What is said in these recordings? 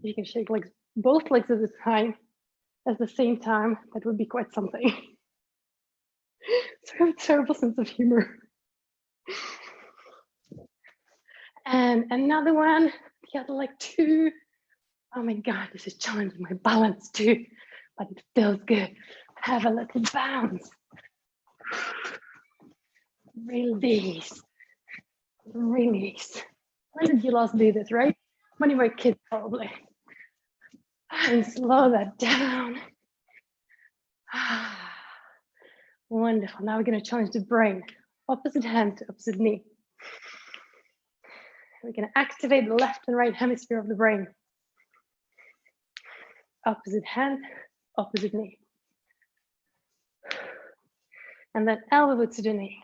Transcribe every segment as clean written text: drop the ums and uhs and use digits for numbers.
You can shake legs, both legs at the same time. That would be quite something. So I have a terrible sense of humor. And another one, the other leg too. Oh my God, this is challenging my balance too, but it feels good. Have a little bounce. Release. Release. When did you last do this, right? When you were a kid, probably. And slow that down. Wonderful. Now we're going to challenge the brain. Opposite hand to opposite knee. We're going to activate the left and right hemisphere of the brain. Opposite hand, opposite knee. And then elbow to the knee.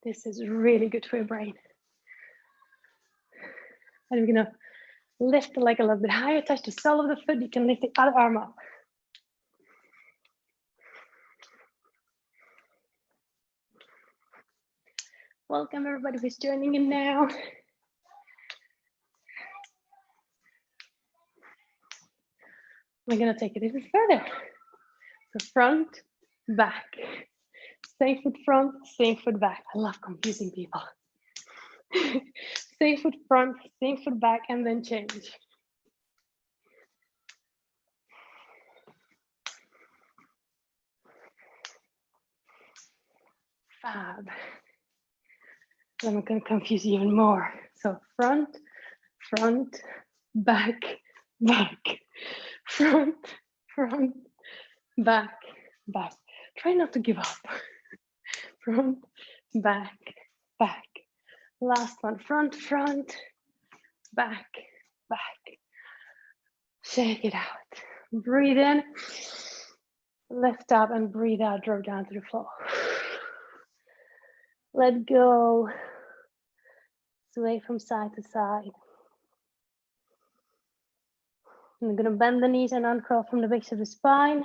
This is really good for your brain. And we're going to lift the leg a little bit higher, touch the sole of the foot. You can lift the other arm up. Welcome everybody who's joining in now. We're going to take it even further. So front, back. Same foot front, same foot back. I love confusing people. Same foot front, same foot back, and then change. Fab. Then I'm going to confuse you even more. So front, front, back, back. Front, front, back, back. Try not to give up. Front, back, back. Last one, front, front, back, back. Shake it out. Breathe in, lift up and breathe out, drop down to the floor. Let go. Sway from side to side. I'm going to bend the knees and uncurl from the base of the spine.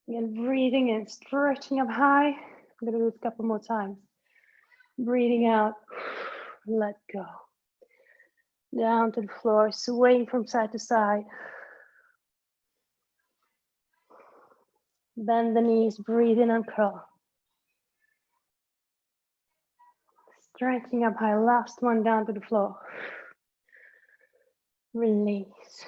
Again, breathing in, stretching up high. I'm going to do it a couple more times. Breathing out, let go. Down to the floor, swaying from side to side. Bend the knees, breathe in and curl. Stretching up high, last one down to the floor. Release.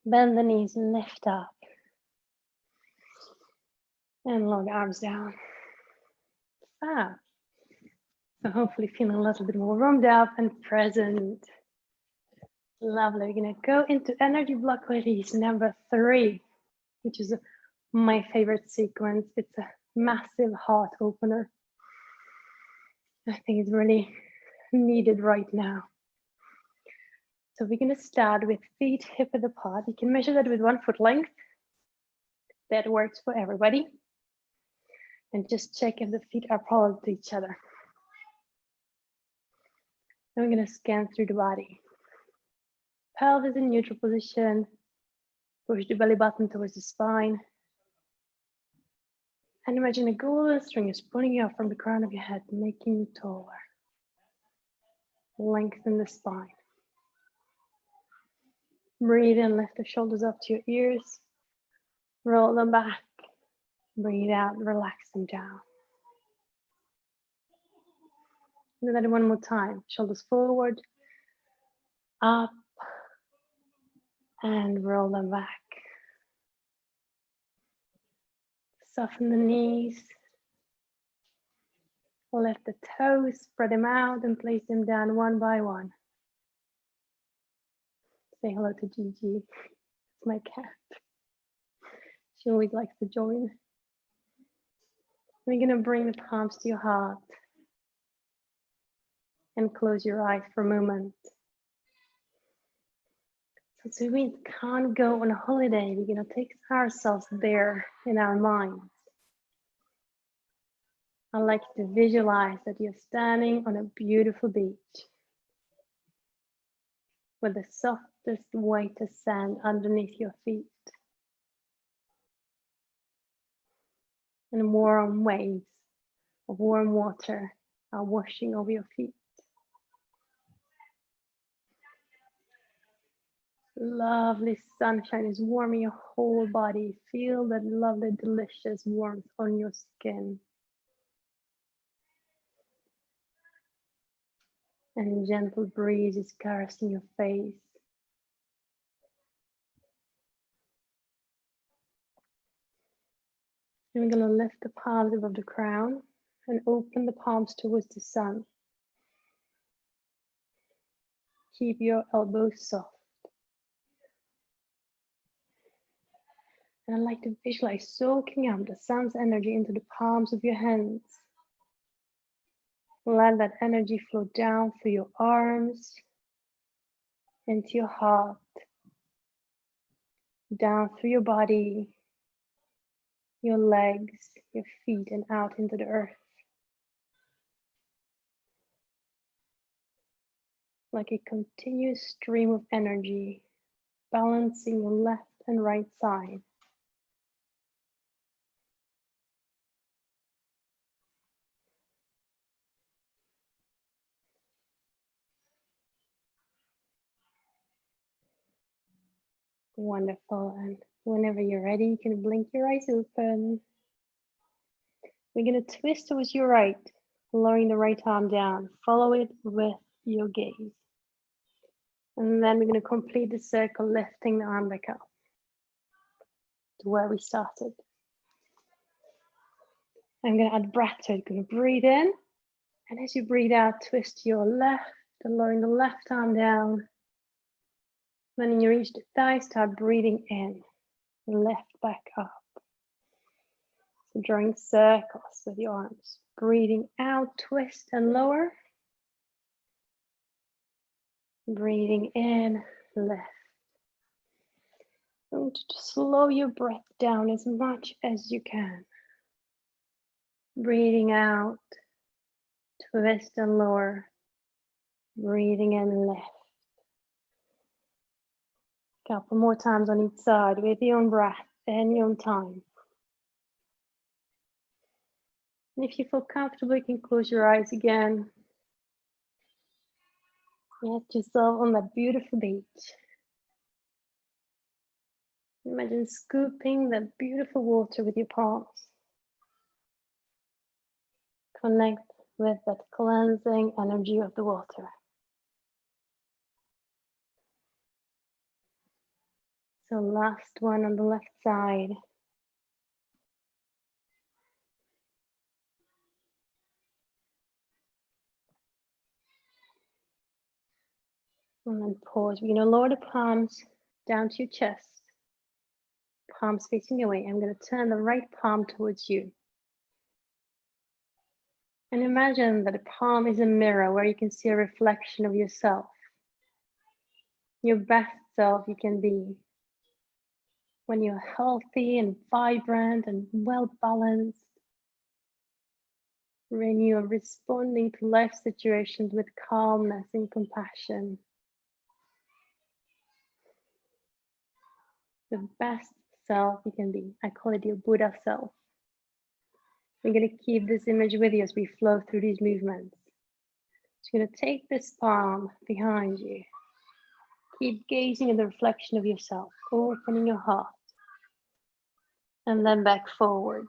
Bend the knees, lift up. And long arms down. So hopefully feeling a little bit more warmed up and present. Lovely. We're going to go into energy block release number 3, which is my favorite sequence. It's a massive heart opener. I think it's really needed right now. So we're going to start with feet hip width apart. You can measure that with 1 foot length. That works for everybody. And just check if the feet are parallel to each other. Then we're going to scan through the body. Pelvis in neutral position. Push the belly button towards the spine. And imagine a golden string is pulling out from the crown of your head, making you taller. Lengthen the spine. Breathe in, lift the shoulders up to your ears. Roll them back. Breathe out, relax them down. Do that one more time. Shoulders forward, up, and roll them back. Soften the knees. Lift the toes, spread them out, and place them down one by one. Say hello to Gigi. It's my cat. She always likes to join. We're going to bring the palms to your heart and close your eyes for a moment. So we can't go on a holiday. We're going to take ourselves there in our minds. I like to visualize that you're standing on a beautiful beach with the softest whitest sand underneath your feet. And warm waves of warm water are washing over your feet. Lovely sunshine is warming your whole body. Feel that lovely, delicious warmth on your skin. And gentle breeze is caressing your face. And we're going to lift the palms above the crown and open the palms towards the sun. Keep your elbows soft. And I'd like to visualize soaking up the sun's energy into the palms of your hands. Let that energy flow down through your arms, into your heart, down through your body, your legs, your feet, and out into the earth. Like a continuous stream of energy, balancing your left and right side. Wonderful. And whenever you're ready, you can blink your eyes open. We're going to twist towards your right, lowering the right arm down. Follow it with your gaze. And then we're going to complete the circle, lifting the arm back up to where we started. I'm going to add breath to it. Going to breathe in. And as you breathe out, twist your left, lowering the left arm down. When you reach the thigh, start breathing in. Lift back up. So drawing circles with your arms. Breathing out, twist and lower. Breathing in, lift. And just slow your breath down as much as you can. Breathing out, twist and lower. Breathing in, lift. Couple more times on each side with your own breath and your own time. And if you feel comfortable, you can close your eyes again. Get yourself on that beautiful beach. Imagine scooping that beautiful water with your palms. Connect with that cleansing energy of the water. So last one on the left side. And then pause. We're going to lower the palms down to your chest. Palms facing away. I'm going to turn the right palm towards you. And imagine that the palm is a mirror where you can see a reflection of yourself. Your best self you can be. When you're healthy and vibrant and well balanced. When you're responding to life situations with calmness and compassion. The best self you can be. I call it your Buddha self. We're going to keep this image with you as we flow through these movements. So you're going to take this palm behind you. Keep gazing at the reflection of yourself, opening your heart. And then back forward.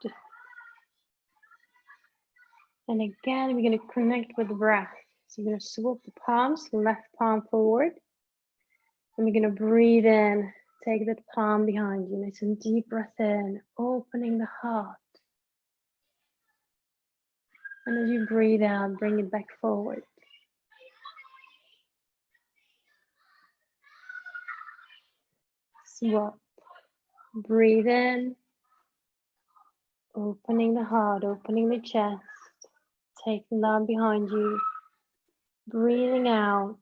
And again, we're going to connect with the breath. So you're going to swap the palms, left palm forward. And we're going to breathe in. Take that palm behind you. Nice and deep breath in, opening the heart. And as you breathe out, bring it back forward. Swap. Breathe in, opening the heart, opening the chest. Take them down behind you. Breathing out,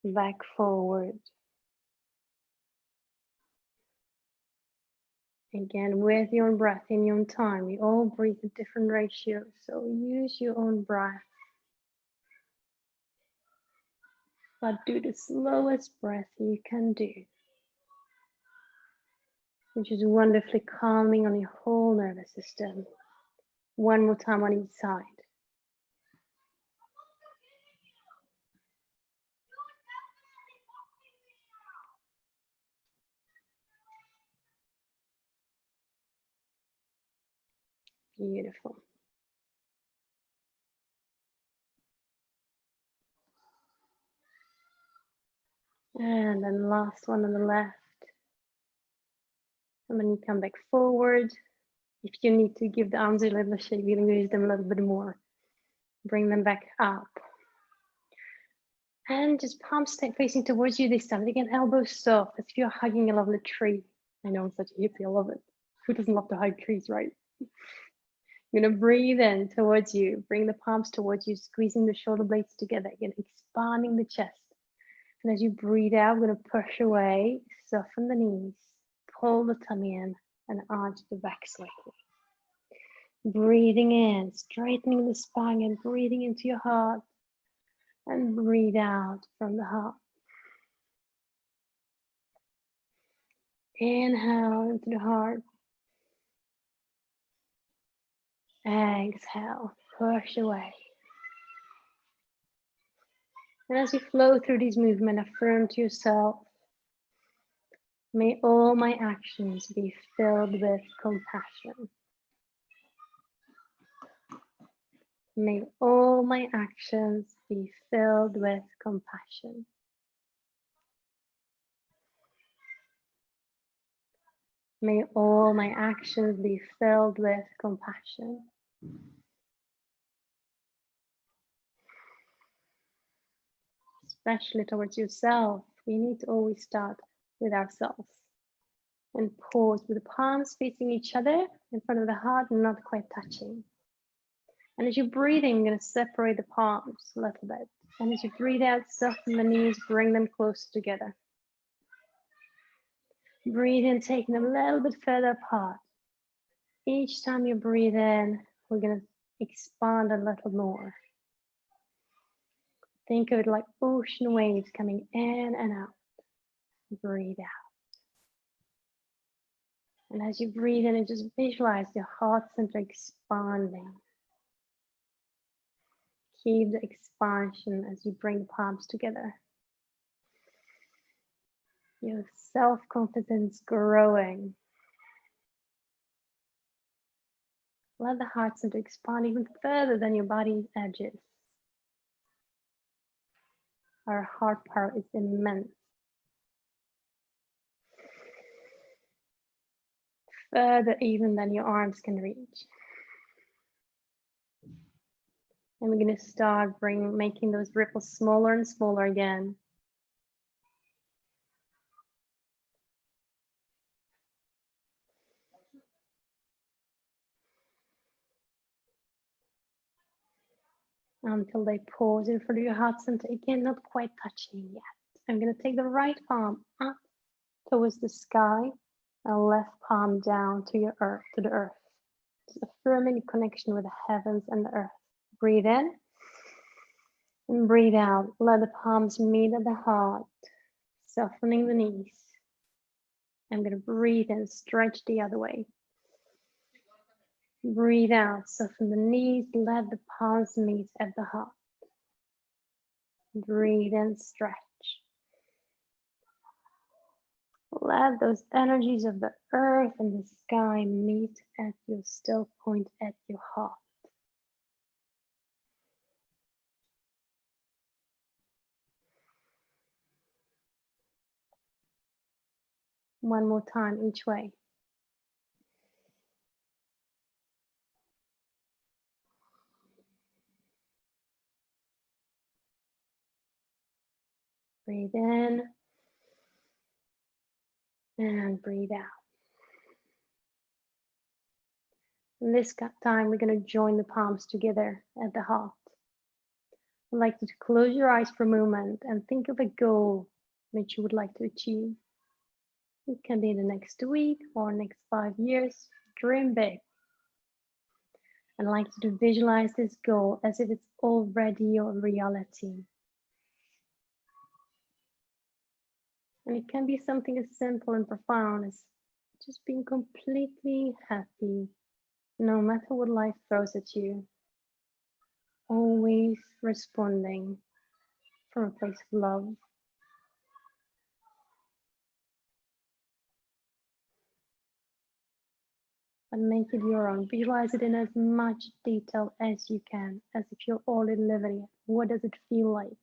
back forward. Again, with your own breath in your own time. We all breathe at different ratios, so use your own breath. But do the slowest breath you can do. which is wonderfully calming on your whole nervous system. One more time on each side. Beautiful. And then last one on the left. And then you come back forward. If you need to give the arms a little shake, you can use them a little bit more. Bring them back up. And just palms facing towards you this time. Again, elbows soft, as if you're hugging a lovely tree. I know I'm such a hippie, I love it. Who doesn't love to hug trees, right? You're gonna breathe in towards you. Bring the palms towards you, squeezing the shoulder blades together. Again, expanding the chest. And as you breathe out, we're gonna push away, soften the knees, pull the tummy in, and arch the back slightly. Breathing in, straightening the spine, and breathing into your heart. And breathe out from the heart. Inhale into the heart. Exhale, push away. And as you flow through these movements, affirm to yourself, may all my actions be filled with compassion. May all my actions be filled with compassion. May all my actions be filled with compassion. Especially towards yourself, we need to always start with ourselves. And pause with the palms facing each other in front of the heart, not quite touching. And as you're breathing, you're going to separate the palms a little bit. And as you breathe out, soften the knees, bring them close together. Breathe in, taking them a little bit further apart. Each time you breathe in, we're going to expand a little more. Think of it like ocean waves coming in and out. Breathe out. And as you breathe in, just visualize your heart center expanding. Keep the expansion as you bring the palms together. Your self-confidence growing. Let the heart center expand even further than your body edges. Our heart power is immense. Further even than your arms can reach. And we're going to start making those ripples smaller and smaller again. Until they pause in front of your heart center. Again, not quite touching yet. I'm going to take the right palm up towards the sky and left palm down to the earth. Just affirming a connection with the heavens and the earth. Breathe in and breathe out. Let the palms meet at the heart, softening the knees. I'm going to breathe in, stretch the other way. Breathe out, soften the knees, let the palms meet at the heart. Breathe in, stretch. Let those energies of the earth and the sky meet at your still point at your heart. One more time each way. Breathe in and breathe out. And this time we're going to join the palms together at the heart. I'd like you to close your eyes for a moment and think of a goal that you would like to achieve. It can be the next week or next 5 years. Dream big. I'd like you to visualize this goal as if it's already your reality. And it can be something as simple and profound as Just being completely happy, no matter what life throws at you. Always responding from a place of love. And make it your own. Visualize it in as much detail as you can, as if you're already living it. What does it feel like?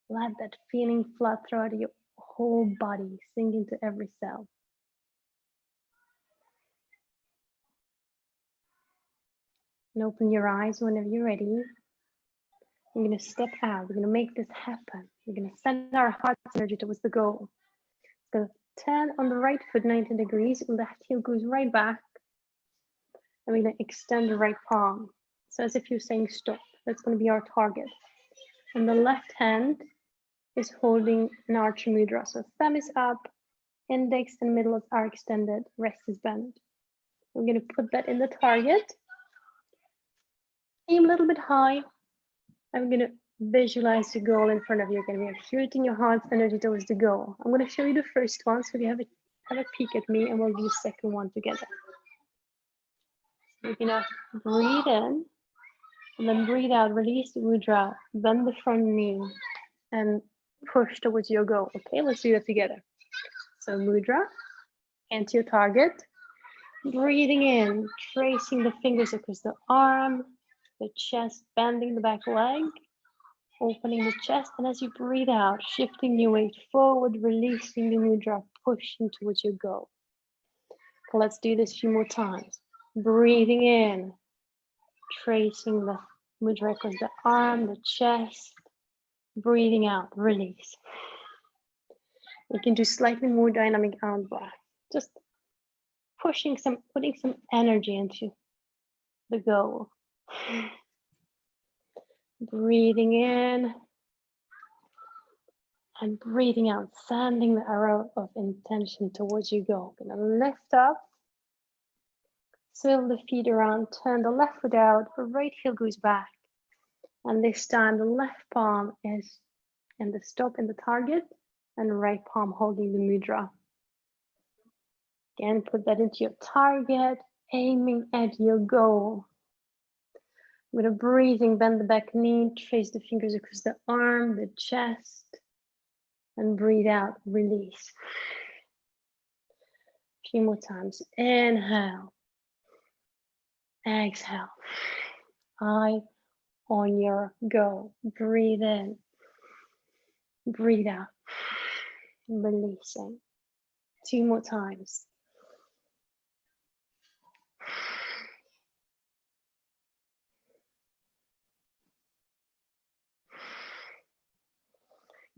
Let that feeling flood throughout your whole body, sink into every cell. And open your eyes whenever you're ready. We're going to step out. We're going to make this happen. We're going to send our heart's energy towards the goal. So turn on the right foot 90 degrees. Left heel goes right back. And we're going to extend the right palm. So as if you're saying stop. That's going to be our target. And the left hand is holding an arch mudra. So thumb is up, index and middle are extended, wrist is bent. We're going to put that in the target. Aim a little bit high. I'm going to visualize the goal in front of you. You're going to be shooting your heart's energy towards the goal. I'm going to show you the first one so you have a peek at me, and we'll do the second one together. You're going to breathe in and then breathe out, release the mudra, bend the front knee and push towards your goal. Okay, let's do that together. So mudra, into your target, breathing in, tracing the fingers across the arm, the chest, bending the back leg, opening the chest, and as you breathe out, shifting your weight forward, releasing the mudra, pushing towards your goal. Okay, let's do this a few more times. Breathing in, tracing the mudra across the arm, the chest, breathing out, release. You can do slightly more dynamic out breath. Just putting some energy into the goal. Breathing in and breathing out, sending the arrow of intention towards your goal. Gonna lift up, swivel the feet around, turn the left foot out, the right heel goes back. And this time the left palm is in the stop in the target and the right palm holding the mudra. Again, put that into your target, aiming at your goal. With a breathing, bend the back knee, trace the fingers across the arm, the chest, and breathe out, release. A few more times. Inhale. Exhale. Eye on your goal. Breathe in. Breathe out. Releasing. 2 more times.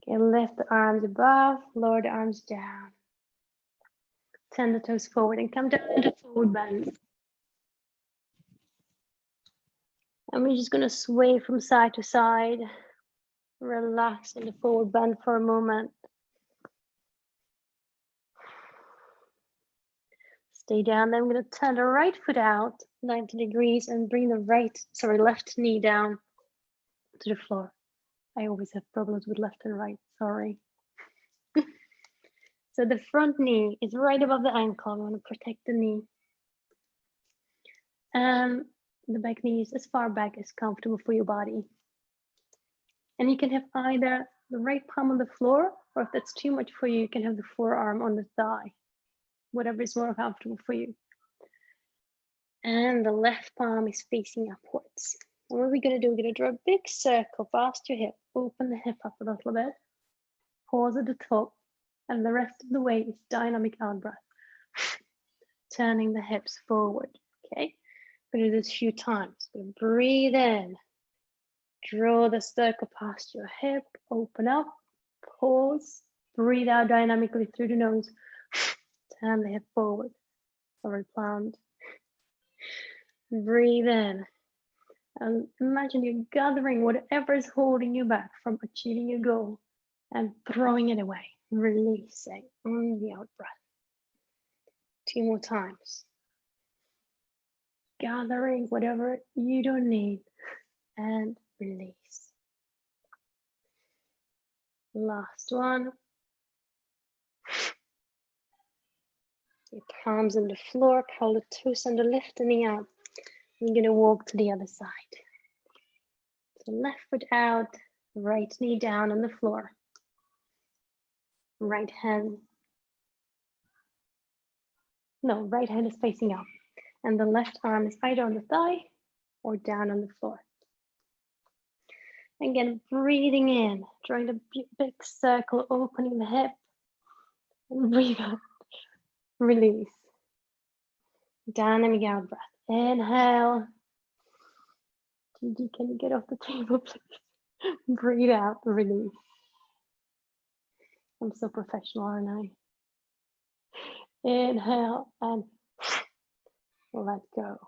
Okay, lift the arms above, lower the arms down. Turn the toes forward and come down to forward bend. And we're just going to sway from side to side. Relax in the forward bend for a moment. Stay down. Then I'm going to turn the right foot out 90 degrees and bring the left knee down to the floor. I always have problems with left and right, sorry. So the front knee is right above the ankle. I want to protect the knee. And the back knee is as far back as comfortable for your body. And you can have either the right palm on the floor, or if that's too much for you, you can have the forearm on the thigh, whatever is more comfortable for you. And the left palm is facing upwards. And what we're going to do, we're going to draw a big circle past your hip, open the hip up a little bit, pause at the top, and the rest of the way is dynamic out breath, turning the hips forward. Okay, we're going to do this a few times. We're going to breathe in, draw the circle past your hip, open up, pause, breathe out dynamically through the nose, turn the hip forward, sorry, plant. Breathe in. And imagine you're gathering whatever is holding you back from achieving your goal and throwing it away, releasing on the out breath. 2 more times. Gathering whatever you don't need and release. Last one. Your palms on the floor, curl the toes under, lift the knee up. You're gonna walk to the other side. So left foot out, right knee down on the floor. Right hand is facing up. And the left arm is either on the thigh or down on the floor. Again, breathing in, drawing the big circle, opening the hip. And breathe out, release. Dynamic out breath. Inhale. Gigi, can you get off the table, please? Breathe out, release. I'm so professional, aren't I? Inhale and let go.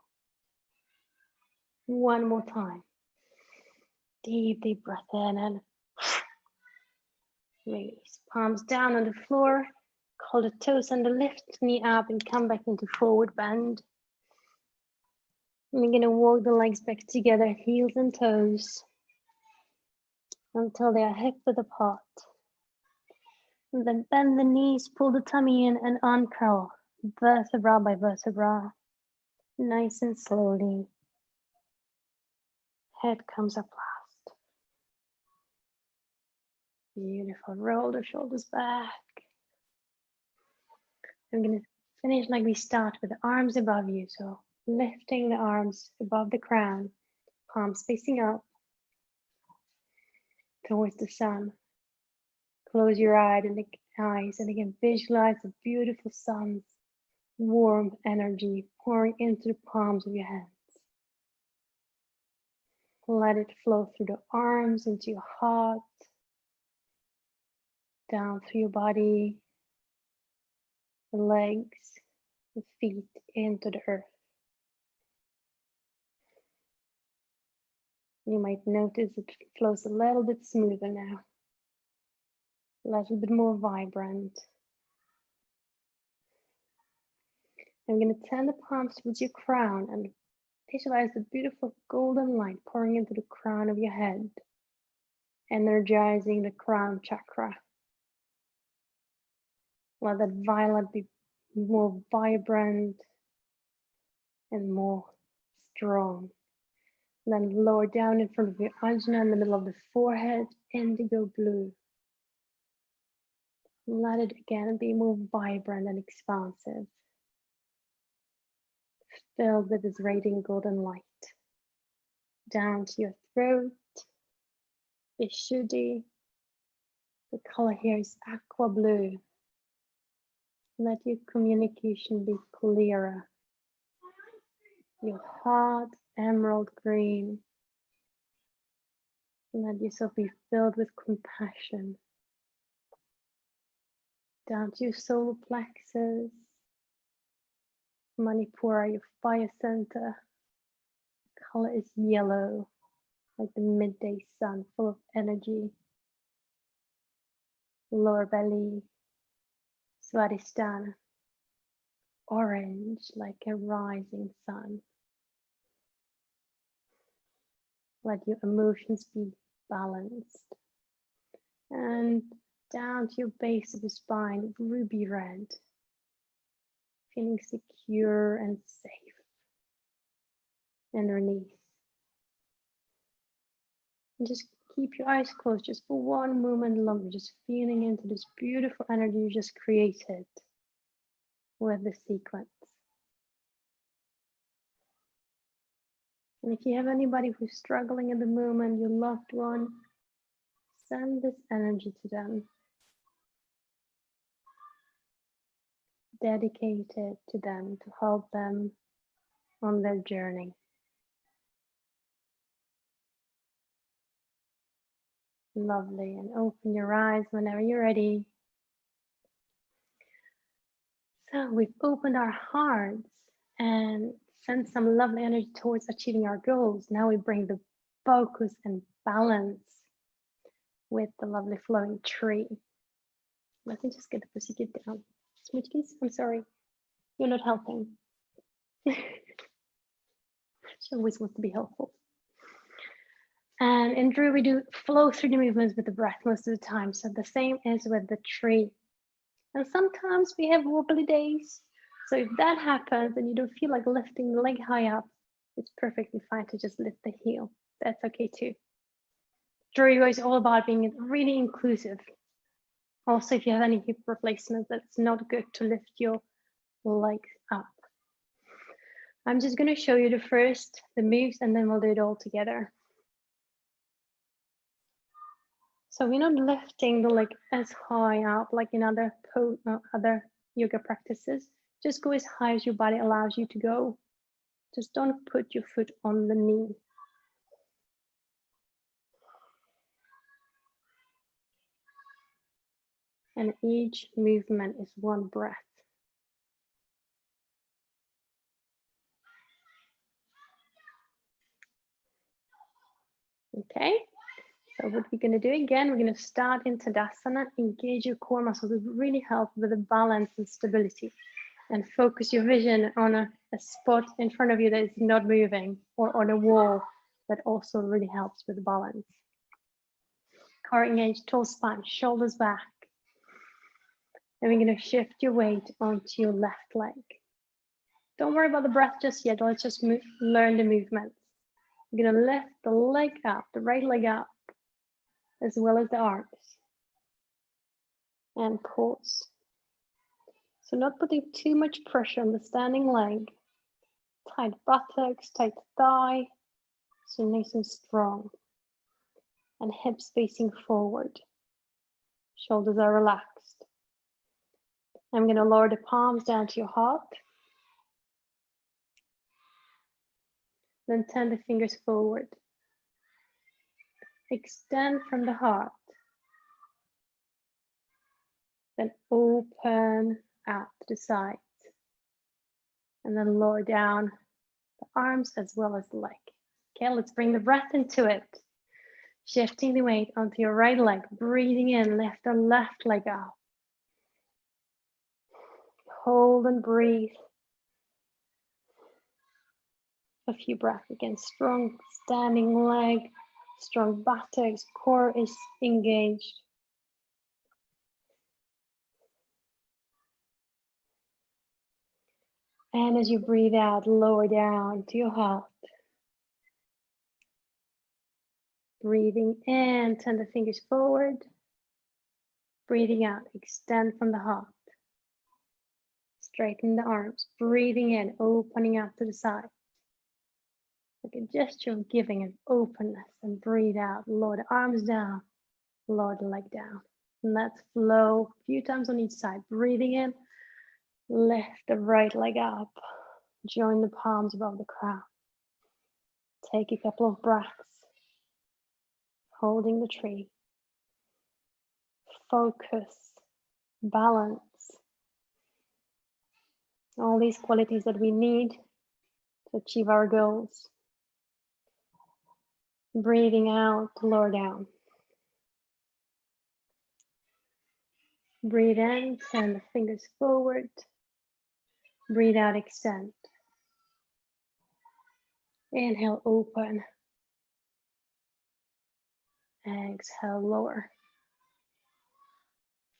One more time. Deep, deep breath in and release. Palms down on the floor. Curl the toes under, lift knee up and come back into forward bend. And we're gonna walk the legs back together, heels and toes, until they are hip width apart. And then bend the knees, pull the tummy in and uncurl, vertebra by vertebra, nice and slowly. Head comes up last. Beautiful, roll the shoulders back. I'm gonna finish like we start with the arms above you. So lifting the arms above the crown, palms facing up towards the sun. Close your eyes and again visualize the beautiful sun's warm energy pouring into the palms of your hands. Let it flow through the arms, into your heart, down through your body, the legs, the feet into the earth. You might notice it flows a little bit smoother now, a little bit more vibrant. I'm going to turn the palms towards your crown and visualize the beautiful golden light pouring into the crown of your head, energizing the crown chakra. Let that violet be more vibrant and more strong. And then lower down in front of your ajna in the middle of the forehead, indigo blue. Let it again be more vibrant and expansive, filled with this radiant golden light. Down to your throat, Vishuddhi. The color here is aqua blue. Let your communication be clearer. Your heart, emerald green. Let yourself be filled with compassion. Down to your solar plexus, Manipura, your fire center. The color is yellow, like the midday sun, full of energy. Lower belly, Swadhisthana, orange, like a rising sun. Let your emotions be balanced. And down to your base of the spine, ruby red, feeling secure and safe. And release. And just keep your eyes closed just for one moment longer, just feeling into this beautiful energy you just created with the sequence. And if you have anybody who's struggling at the moment, your loved one, send this energy to them. Dedicate it to them to help them on their journey. Lovely. And open your eyes whenever you're ready. So we've opened our hearts and sent some lovely energy towards achieving our goals. Now we bring the focus and balance with the lovely flowing tree. Let me just get the pussy get down. Smoochies, I'm sorry. You're not helping. She always wants to be helpful. And in Dru, we do flow through the movements with the breath most of the time. So the same is with the tree. And sometimes we have wobbly days. So if that happens and you don't feel like lifting the leg high up, it's perfectly fine to just lift the heel. That's okay too. Dru Yoga is all about being really inclusive. Also, if you have any hip replacements, that's not good to lift your leg up. I'm just going to show you the moves, and then we'll do it all together. So we're not lifting the leg as high up like in other yoga practices. Just go as high as your body allows you to go. Just don't put your foot on the knee. And each movement is one breath. Okay, so what we're going to do again, we're going to start in Tadasana, engage your core muscles. It really helps with the balance and stability. And focus your vision on a spot in front of you that is not moving, or on a wall. That also really helps with the balance. Core engaged, tall spine, shoulders back. And we're going to shift your weight onto your left leg. Don't worry about the breath just yet. Let's just learn the movements. We're going to lift the leg up, the right leg up, as well as the arms. And pause. So not putting too much pressure on the standing leg. Tight buttocks, tight thigh. So nice and strong. And hips facing forward. Shoulders are relaxed. I'm going to lower the palms down to your heart. Then turn the fingers forward. Extend from the heart. Then open out to the sides. And then lower down the arms as well as the leg. Okay, let's bring the breath into it. Shifting the weight onto your right leg. Breathing in, lift the left leg up. Hold and breathe. A few breaths again. Strong standing leg, strong buttocks, core is engaged. And as you breathe out, lower down to your heart. Breathing in, turn the fingers forward. Breathing out, extend from the heart. Straighten the arms. Breathing in, opening up to the side. Like a gesture of giving and openness. And breathe out, lower the arms down, lower the leg down. And let's flow a few times on each side. Breathing in, lift the right leg up. Join the palms above the crown. Take a couple of breaths. Holding the tree. Focus, balance. All these qualities that we need to achieve our goals. Breathing out to lower down. Breathe in, turn the fingers forward. Breathe out, extend. Inhale, open. Exhale, lower.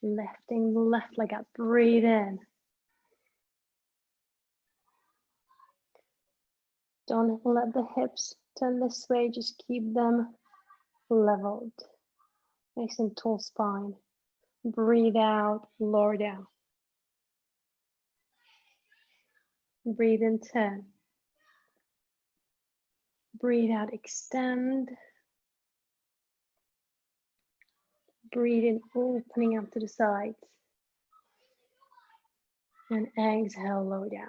Lifting the left leg up. Breathe in. Don't let the hips turn this way. Just keep them leveled. Nice and tall spine. Breathe out, lower down. Breathe in, turn. Breathe out, extend. Breathe in, opening up to the sides. And exhale, lower down.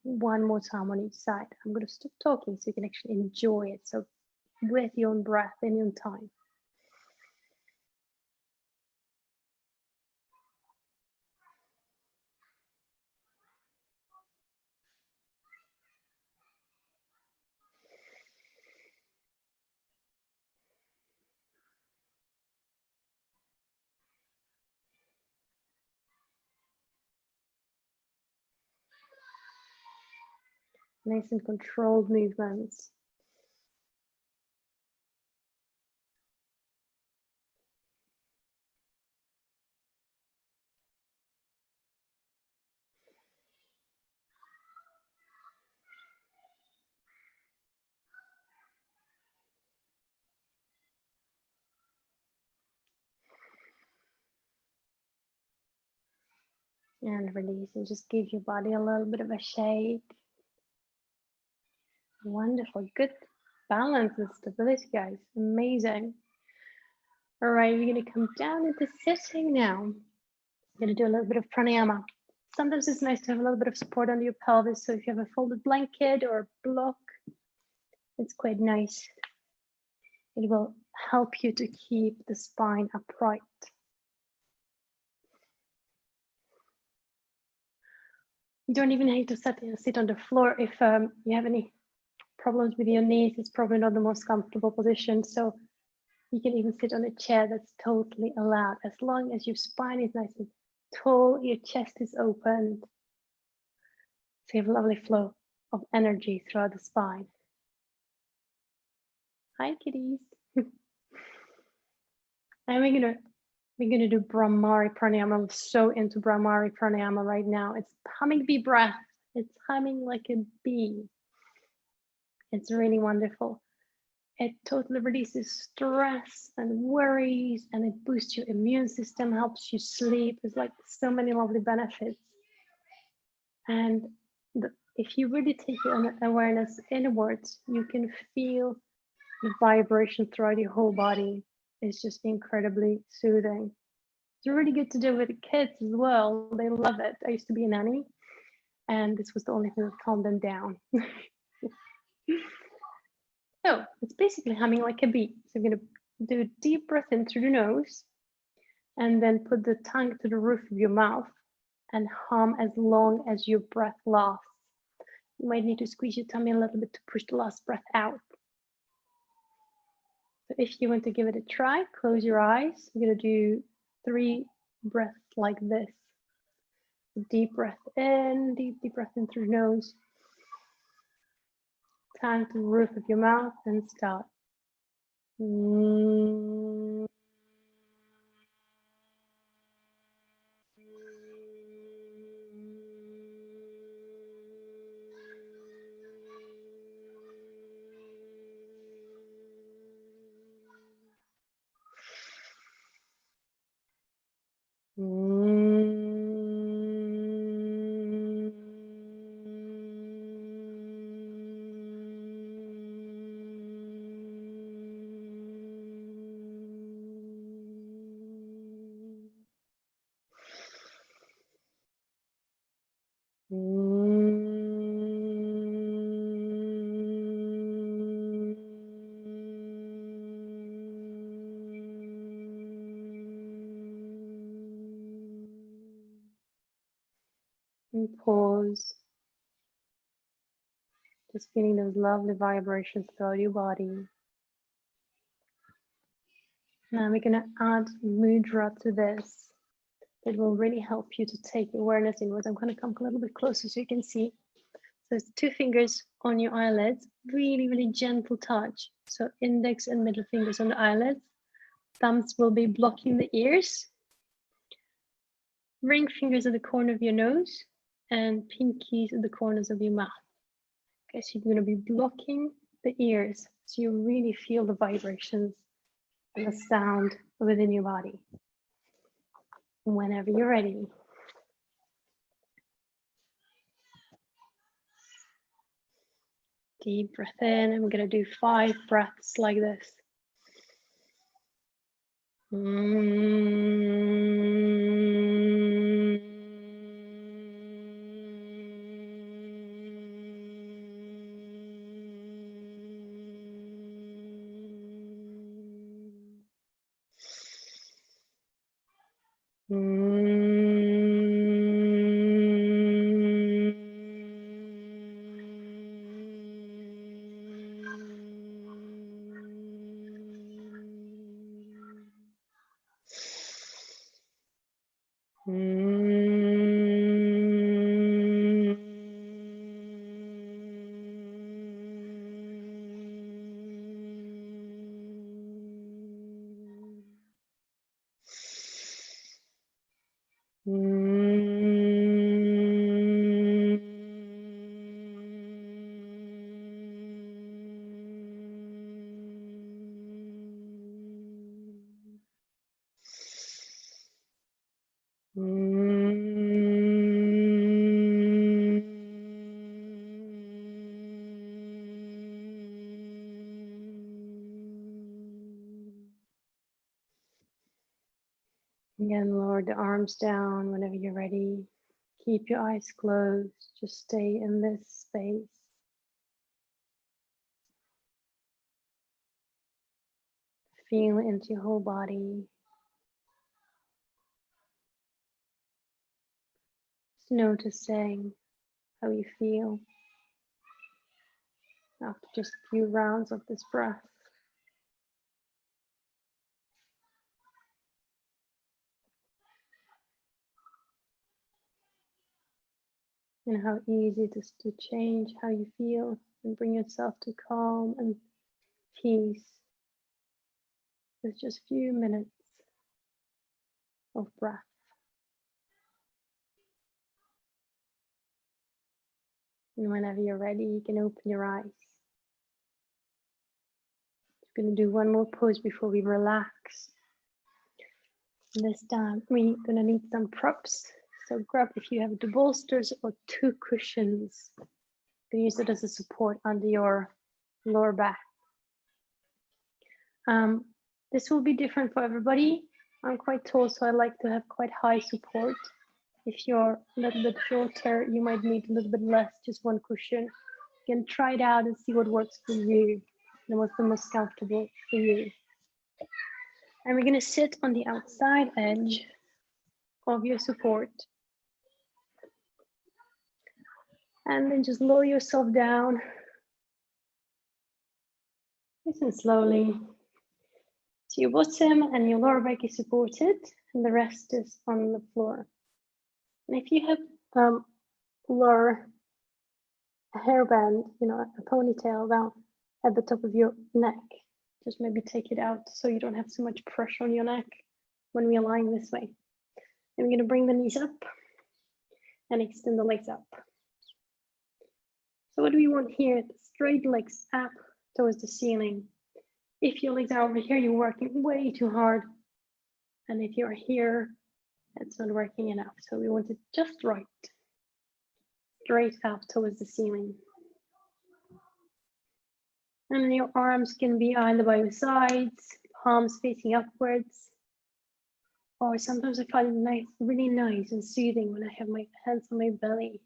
One more time on each side. I'm going to stop talking so you can actually enjoy it. So with your own breath in your own time. Nice and controlled movements. And release, and just give your body a little bit of a shake. Wonderful, good balance and stability, guys. Amazing. All right, we're gonna come down into sitting now. I'm gonna do a little bit of pranayama. Sometimes it's nice to have a little bit of support under your pelvis. So if you have a folded blanket or a block, it's quite nice. It will help you to keep the spine upright. You don't even need to sit on the floor. If you have any problems with your knees, it's probably not the most comfortable position. So you can even sit on a chair. That's totally allowed. As long as your spine is nice and tall, your chest is open. So you have a lovely flow of energy throughout the spine. Hi, kitties. And we're gonna do Brahmari pranayama. I'm so into Brahmari pranayama right now. It's humming bee breath. It's humming like a bee. It's really wonderful. It totally releases stress and worries, and it boosts your immune system, helps you sleep. There's like so many lovely benefits. And if you really take your awareness inwards, you can feel the vibration throughout your whole body. It's just incredibly soothing. It's really good to do with the kids as well. They love it. I used to be a nanny, and this was the only thing that calmed them down. So it's basically humming like a bee. So you're going to do a deep breath in through the nose, and then put the tongue to the roof of your mouth and hum as long as your breath lasts. You might need to squeeze your tummy a little bit to push the last breath out. So if you want to give it a try, close your eyes. You're going to do 3 breaths like this. Deep breath in, deep breath in through the nose. Tongue to the roof of your mouth, and start. And pause. Just feeling those lovely vibrations throughout your body. Now we're going to add mudra to this. It will really help you to take awareness inwards. I'm going to come a little bit closer so you can see. So it's 2 fingers on your eyelids, really, really gentle touch. So index and middle fingers on the eyelids. Thumbs will be blocking the ears. Ring fingers at the corner of your nose, and pinkies at the corners of your mouth. Okay, so you're going to be blocking the ears so you really feel the vibrations and the sound within your body. Whenever you're ready. Deep breath in. I'm going to do 5 breaths like this. Again, lower the arms down whenever you're ready. Keep your eyes closed. Just stay in this space. Feel into your whole body. Just noticing how you feel after just a few rounds of this breath. And how easy it is to change how you feel and bring yourself to calm and peace with just a few minutes of breath. And whenever you're ready, you can open your eyes. We're going to do one more pose before we relax. And this time we're going to need some props. So grab, if you have the bolsters or 2 cushions, you can use it as a support under your lower back. This will be different for everybody. I'm quite tall, so I like to have quite high support. If you're a little bit shorter, you might need a little bit less, just 1 cushion. You can try it out and see what works for you and what's the most comfortable for you. And we're going to sit on the outside edge of your support. And then just lower yourself down. Nice and slowly. So your bottom and your lower back is supported, and the rest is on the floor. And if you have lower hairband, a ponytail down at the top of your neck, just maybe take it out so you don't have so much pressure on your neck when we are lying this way. And we're going to bring the knees up and extend the legs up. So what do we want here? Straight legs up towards the ceiling. If your legs are over here, you're working way too hard. And if you're here, it's not working enough. So we want it just right. Straight up towards the ceiling. And your arms can be either by your sides, palms facing upwards. Or sometimes I find it nice, really nice and soothing when I have my hands on my belly.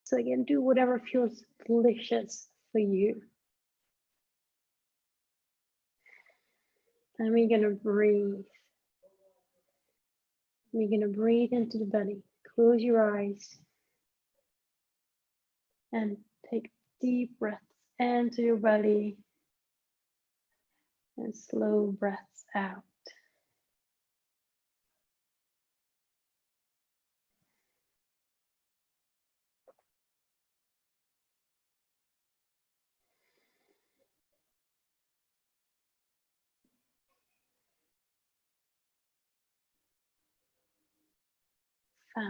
So again, do whatever feels delicious for you. And we're gonna breathe. We're gonna breathe into the belly. Close your eyes. And take deep breaths into your belly. And slow breaths out. Fab.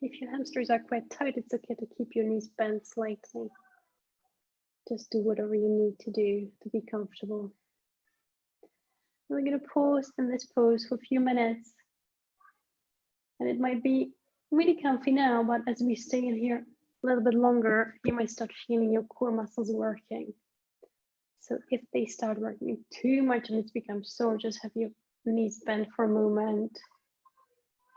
If your hamstrings are quite tight, it's okay to keep your knees bent slightly. Just do whatever you need to do to be comfortable. And we're going to pause in this pose for a few minutes. And it might be really comfy now, but as we stay in here a little bit longer, you might start feeling your core muscles working. So if they start working too much and it's become sore, just have your knees bent for a moment.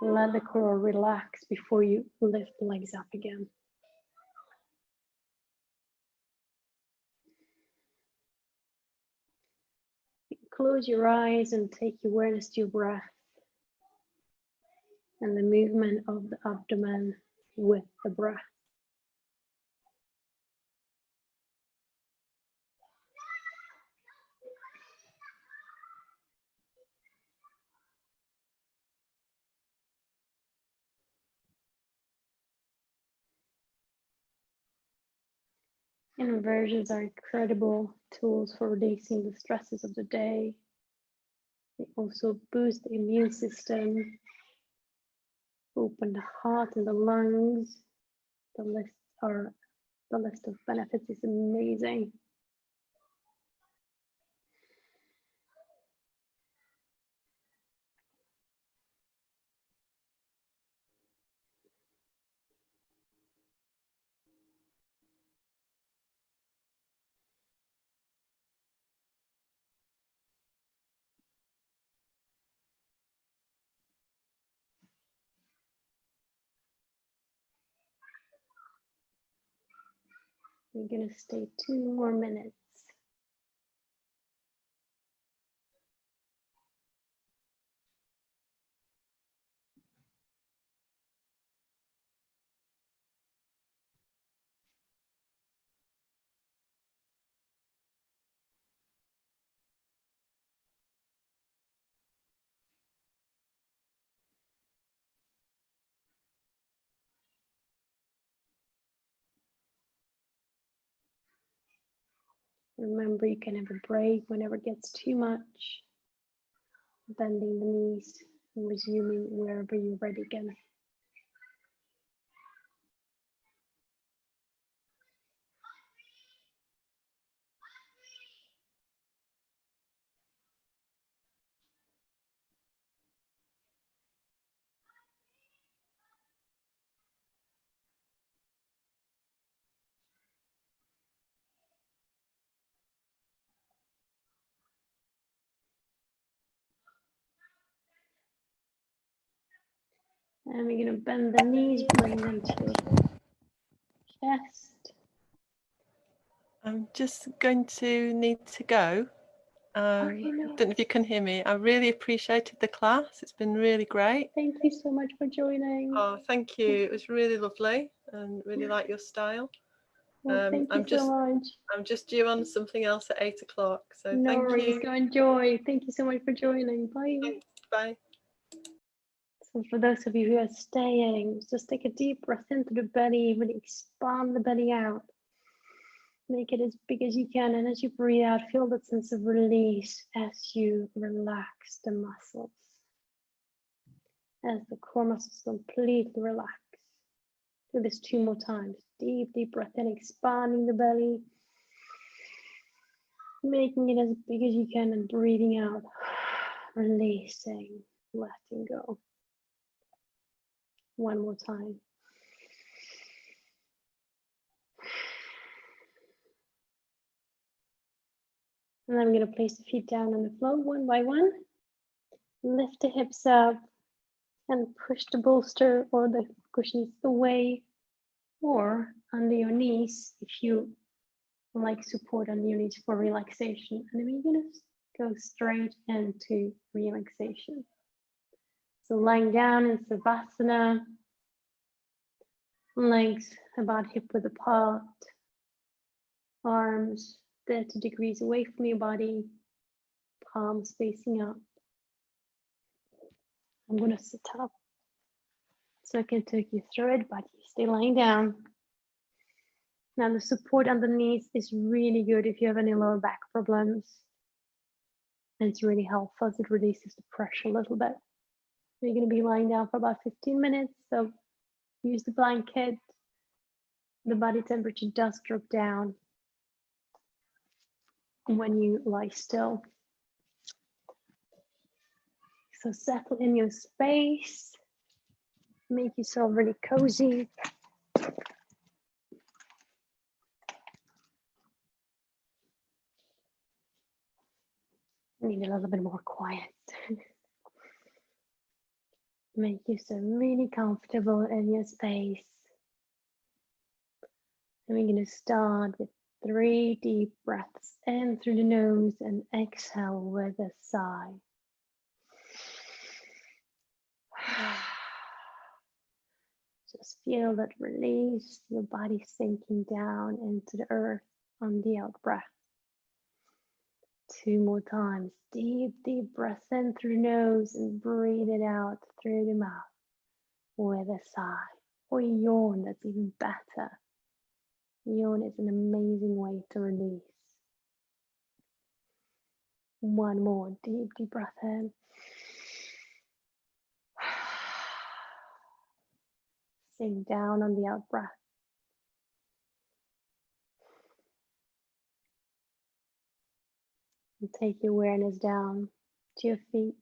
Let the core relax before you lift the legs up again. Close your eyes and take your awareness to your breath and the movement of the abdomen with the breath. Inversions are incredible tools for releasing the stresses of the day. They also boost the immune system, open the heart and the lungs. The list of benefits is amazing. We're going to stay 2 more minutes. Remember, you can have a break whenever it gets too much. Bending the knees and resuming wherever you're ready again. And we're going to bend the knees, bring them to your chest. I'm just going to need to go. Okay, no. Don't know if you can hear me. I really appreciated the class. It's been really great. Thank you so much for joining. Oh, thank you. It was really lovely and really like your style. Well, thank you so much. I'm just due on something else at 8 o'clock. So No thank worries. you. Go enjoy. Thank you so much for joining. Bye. Thanks. Bye. So for those of you who are staying, just take a deep breath into the belly, really expand the belly out. Make it as big as you can, and as you breathe out, feel that sense of release as you relax the muscles. As the core muscles completely relax. Do this 2 more times. Deep, deep breath in, expanding the belly. Making it as big as you can and breathing out. Releasing, letting go. 1 more time. And I'm going to place the feet down on the floor 1 by 1. Lift the hips up and push the bolster or the cushions away or under your knees if you like support under your knees for relaxation. And then we're going to go straight into relaxation. So lying down in Savasana, legs about hip width apart, arms 30 degrees away from your body, palms facing up. I'm going to sit up so I can take you through it, but you stay lying down. Now the support underneath is really good if you have any lower back problems. And it's really helpful as it releases the pressure a little bit. You're going to be lying down for about 15 minutes, so use the blanket. The body temperature does drop down when you lie still. So settle in your space, make yourself really cozy. Need a little bit more quiet. Make yourself really comfortable in your space. And we're going to start with 3 deep breaths in through the nose and exhale with a sigh. Just feel that release, your body sinking down into the earth on the out breath. 2 more times. Deep, deep breath in through the nose and breathe it out through the mouth with a sigh. Or yawn, that's even better. Yawn is an amazing way to release. 1 more deep, deep breath in. Sink down on the out breath. And take your awareness down to your feet,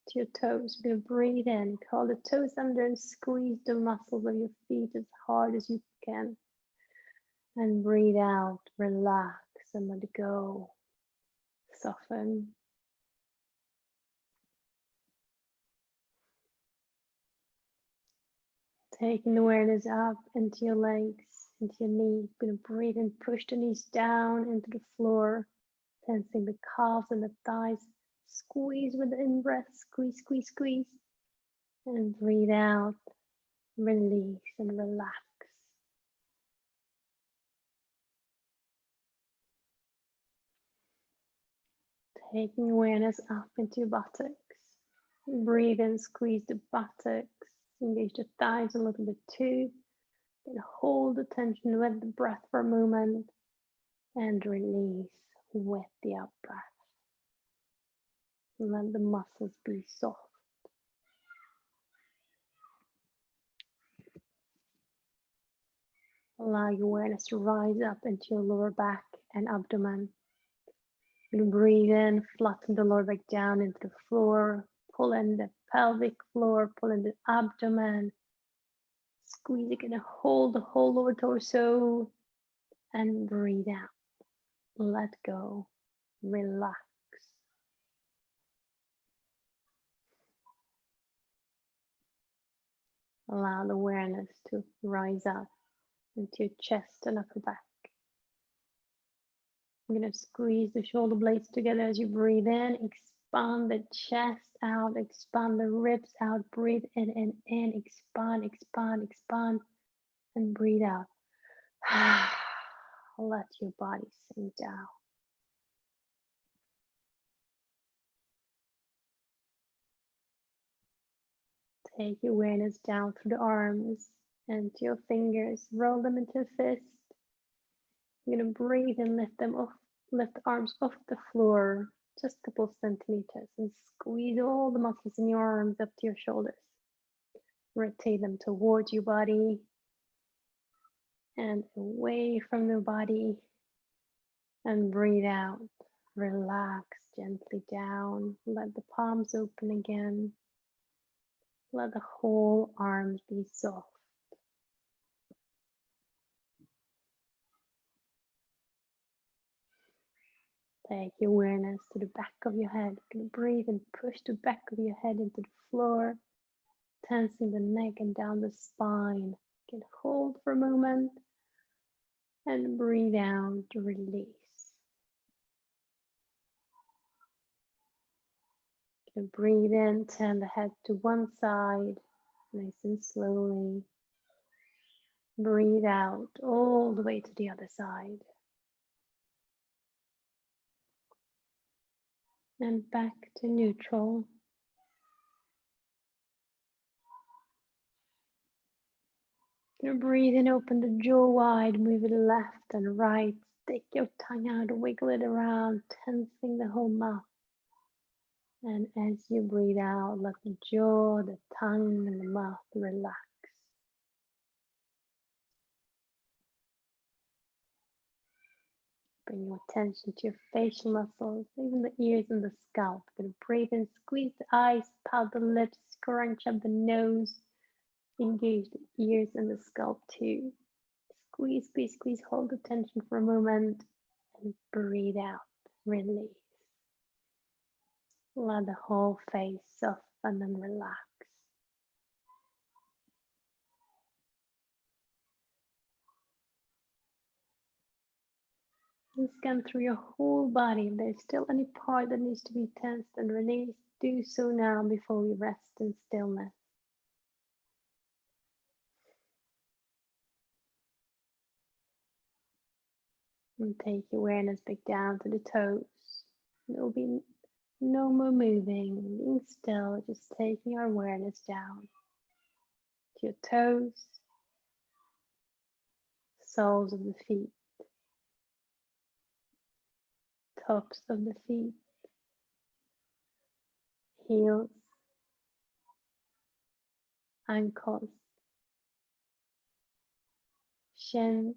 to your toes. We're going to breathe in, curl the toes under and squeeze the muscles of your feet as hard as you can. And breathe out, relax and let go. Soften. Taking the awareness up into your legs, into your knees. Gonna breathe in, push the knees down into the floor, tensing the calves and the thighs. Squeeze with the in-breath, squeeze, squeeze, squeeze. And breathe out, release and relax. Taking awareness up into your buttocks. Breathe in, squeeze the buttocks. Engage the thighs a little bit too. And hold the tension with the breath for a moment. And release with the out breath. Let the muscles be soft. Allow your awareness to rise up into your lower back and abdomen. You breathe in, flatten the lower back down into the floor. Pull in the pelvic floor, pull in the abdomen. Squeeze again, hold the whole lower torso. And breathe out. Let go. Relax. Allow the awareness to rise up into your chest and upper back. I'm going to squeeze the shoulder blades together as you breathe in. Expand the chest out. Expand the ribs out. Breathe in and in. Expand, expand, expand. And breathe out. Let your body sink down. Take your awareness down through the arms and to your fingers. Roll them into a fist. You're going to breathe and lift them off, lift the arms off the floor just a couple of centimeters and squeeze all the muscles in your arms up to your shoulders. Rotate them towards your body and away from the body. And breathe out. Relax gently down. Let the palms open again. Let the whole arms be soft. Take your awareness to the back of your head. You can breathe and push the back of your head into the floor, tensing the neck and down the spine. You can hold for a moment and breathe out to release. You can breathe in, turn the head to one side, nice and slowly. Breathe out all the way to the other side. And back to neutral. You're breathing, open the jaw wide, move it left and right. Stick your tongue out, wiggle it around, tensing the whole mouth. And as you breathe out, let the jaw, the tongue, and the mouth relax. Bring your attention to your facial muscles, even the ears and the scalp. You're going to breathe in, squeeze the eyes, pout the lips, scrunch up the nose. Engage the ears and the scalp too. Squeeze, squeeze, squeeze. Hold the tension for a moment and breathe out. Release. Let the whole face soften and relax. And scan through your whole body. If there's still any part that needs to be tensed and released, do so now before we rest in stillness. And take your awareness back down to the toes. There'll be no more moving, being still, just taking our awareness down to your toes, soles of the feet, tops of the feet, heels, ankles, shins,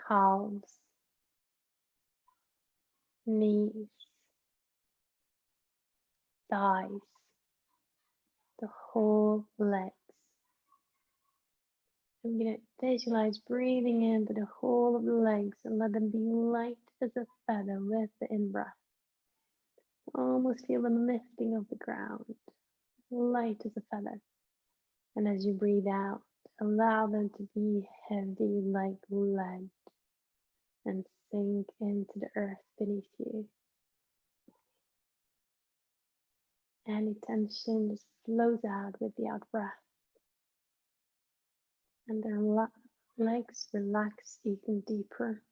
calves, knees, thighs, the whole legs. I'm going to visualize breathing into the whole of the legs and let them be light as a feather with the in-breath. Almost feel them lifting off the ground, light as a feather. And as you breathe out, allow them to be heavy like lead and sink into the earth beneath you. Any tension just flows out with the out breath, and their legs relax even deeper.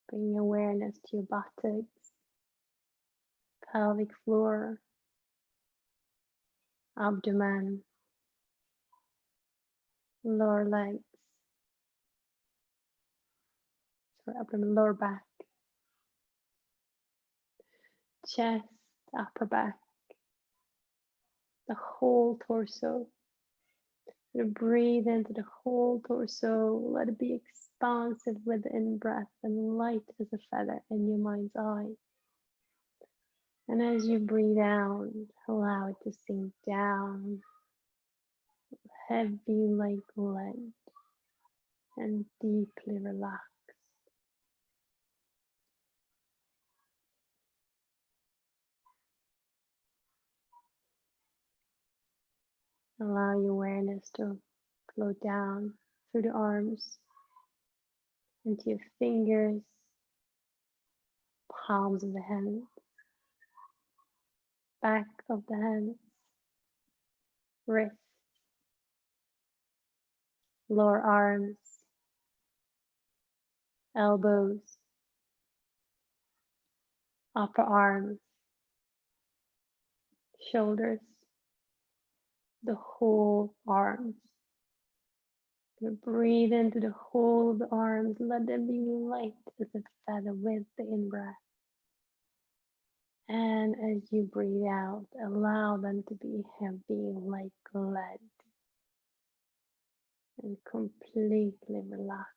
Bring awareness to your buttocks, pelvic floor, abdomen, lower legs, lower back, chest, upper back, the whole torso. Breathe into the whole torso. Let it be expansive with the in-breath and light as a feather in your mind's eye. And as you breathe out, allow it to sink down, heavy like lead, and deeply relax. Allow your awareness to flow down through the arms, into your fingers, palms of the hands, back of the hands, wrists, lower arms, elbows, upper arms, shoulders, the whole arms. Breathe into the whole of the arms. Let them be light as a feather with the in-breath. And as you breathe out, allow them to be heavy like lead and completely relaxed.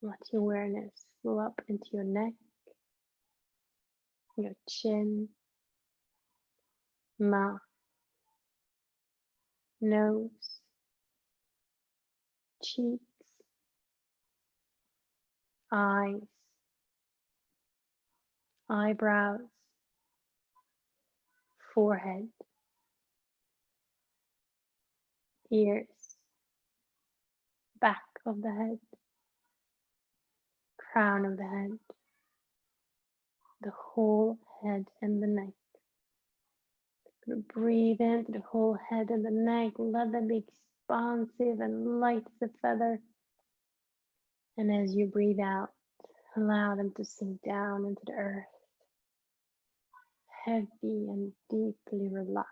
Let your awareness flow up into your neck, your chin, mouth, nose, cheeks, eyes, eyebrows, forehead, ears, back of the head, crown of the head, the whole head and the neck. Breathe into the whole head and the neck. Let them be expansive and light as a feather. And as you breathe out, allow them to sink down into the earth, heavy and deeply relaxed.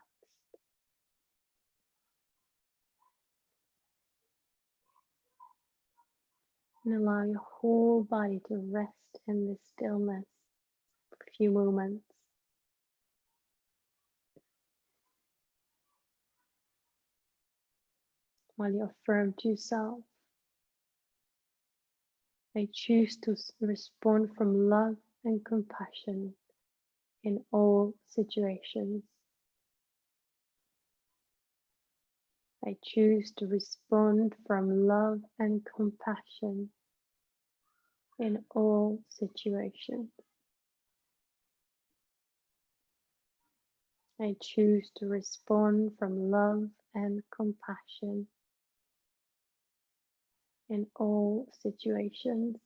And allow your whole body to rest in this stillness for a few moments. While you affirm to yourself, I choose to respond from love and compassion in all situations. I choose to respond from love and compassion in all situations. I choose to respond from love and compassion in all situations.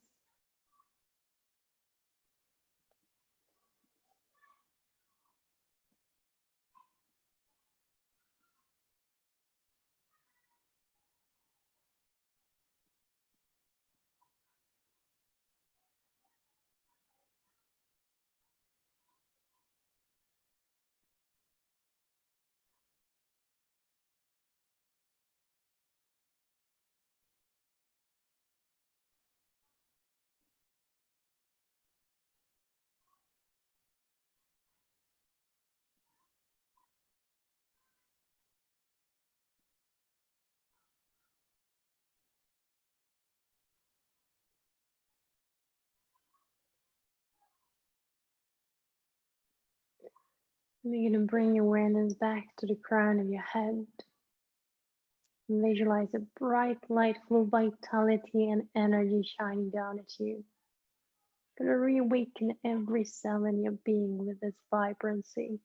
And you're going to bring your awareness back to the crown of your head. Visualize a bright light full of vitality and energy shining down at you. Gonna reawaken every cell in your being with this vibrancy.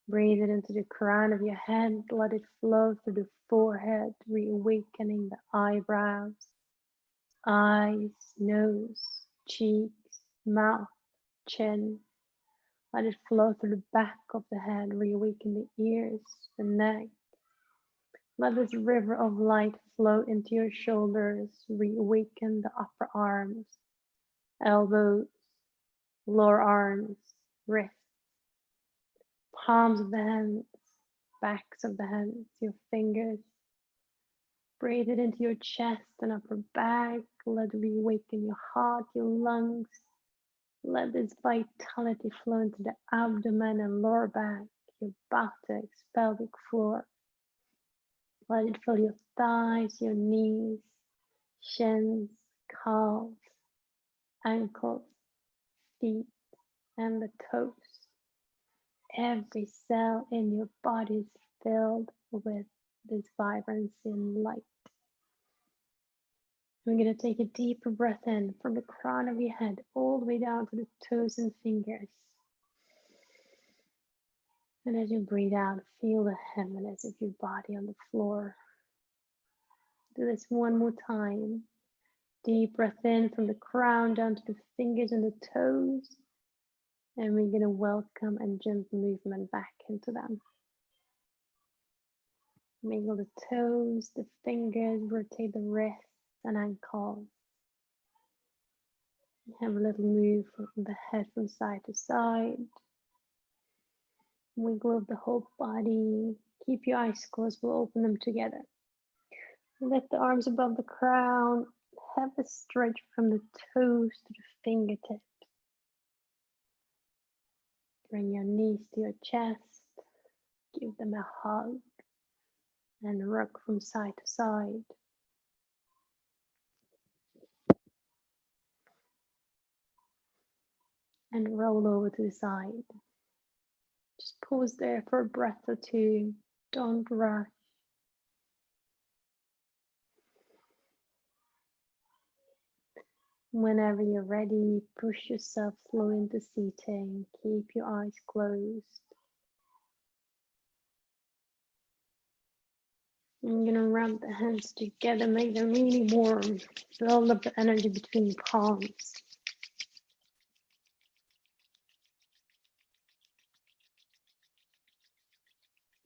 Breathe it into the crown of your head, let it flow through the forehead, reawakening the eyebrows, eyes, nose, cheeks, mouth, chin. Let it flow through the back of the head, reawaken the ears, the neck. Let this river of light flow into your shoulders, reawaken the upper arms, elbows, lower arms, wrists, palms of the hands, backs of the hands, your fingers. Breathe it into your chest and upper back. Let it reawaken your heart, your lungs. Let this vitality flow into the abdomen and lower back, your buttocks, pelvic floor. Let it fill your thighs, your knees, shins, calves, ankles, feet, and the toes. Every cell in your body is filled with this vibrancy and light. We're going to take a deeper breath in from the crown of your head all the way down to the toes and fingers. And as you breathe out, feel the heaviness of your body on the floor. Do this one more time. Deep breath in from the crown down to the fingers and the toes. And we're going to welcome and gentle movement back into them. Wiggle the toes, the fingers, rotate the wrists and ankles. Have a little move from the head from side to side. Wiggle the whole body. Keep your eyes closed, we'll open them together. Lift the arms above the crown. Have a stretch from the toes to the fingertips. Bring your knees to your chest. Give them a hug and rock from side to side. And roll over to the side. Just pause there for a breath or two. Don't rush. Whenever you're ready, push yourself slow into seating. Keep your eyes closed. I'm going to rub the hands together, make them really warm. Build up the energy between your palms.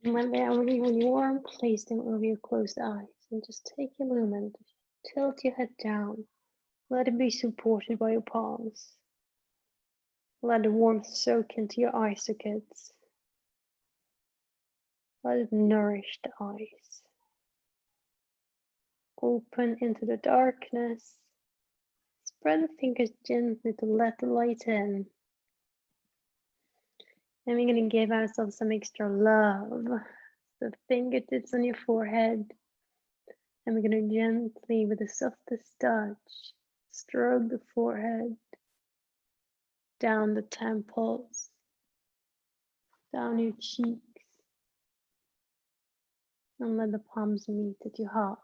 And when they are really warm, place them over your closed eyes. And just take a moment, tilt your head down. Let it be supported by your palms. Let the warmth soak into your eye sockets. Let it nourish the eyes. Open into the darkness. Spread the fingers gently to let the light in. And we're going to give ourselves some extra love. The fingertips on your forehead. And we're going to gently, with the softest touch, stroke the forehead, down the temples, down your cheeks, and let the palms meet at your heart.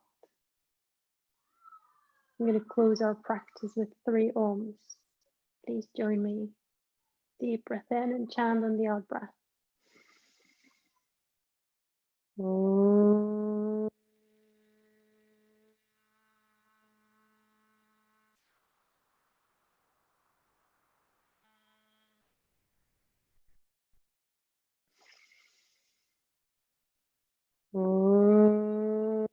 I'm going to close our practice with 3 Oms. Please join me. Deep breath in and chant on the out breath. Om. Om.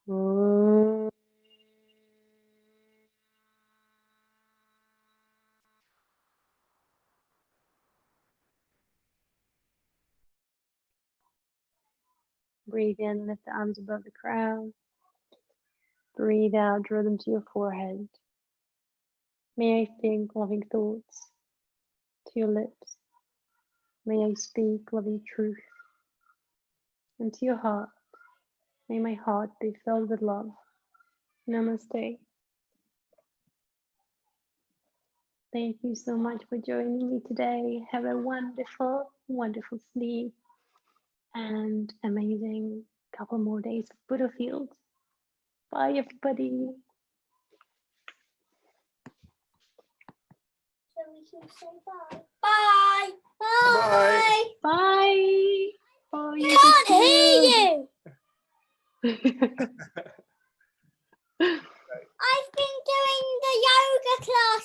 Om. Breathe in, lift the arms above the crown. Breathe out, draw them to your forehead. May I think loving thoughts to your lips. May I speak loving truth. And to your heart, may my heart be filled with love. Namaste. Thank you so much for joining me today. Have a wonderful, wonderful sleep and amazing couple more days of Buddha field. Bye, everybody. So we can say bye. Bye. Bye. Bye. Oh, I can't hear you. I've been doing the yoga class.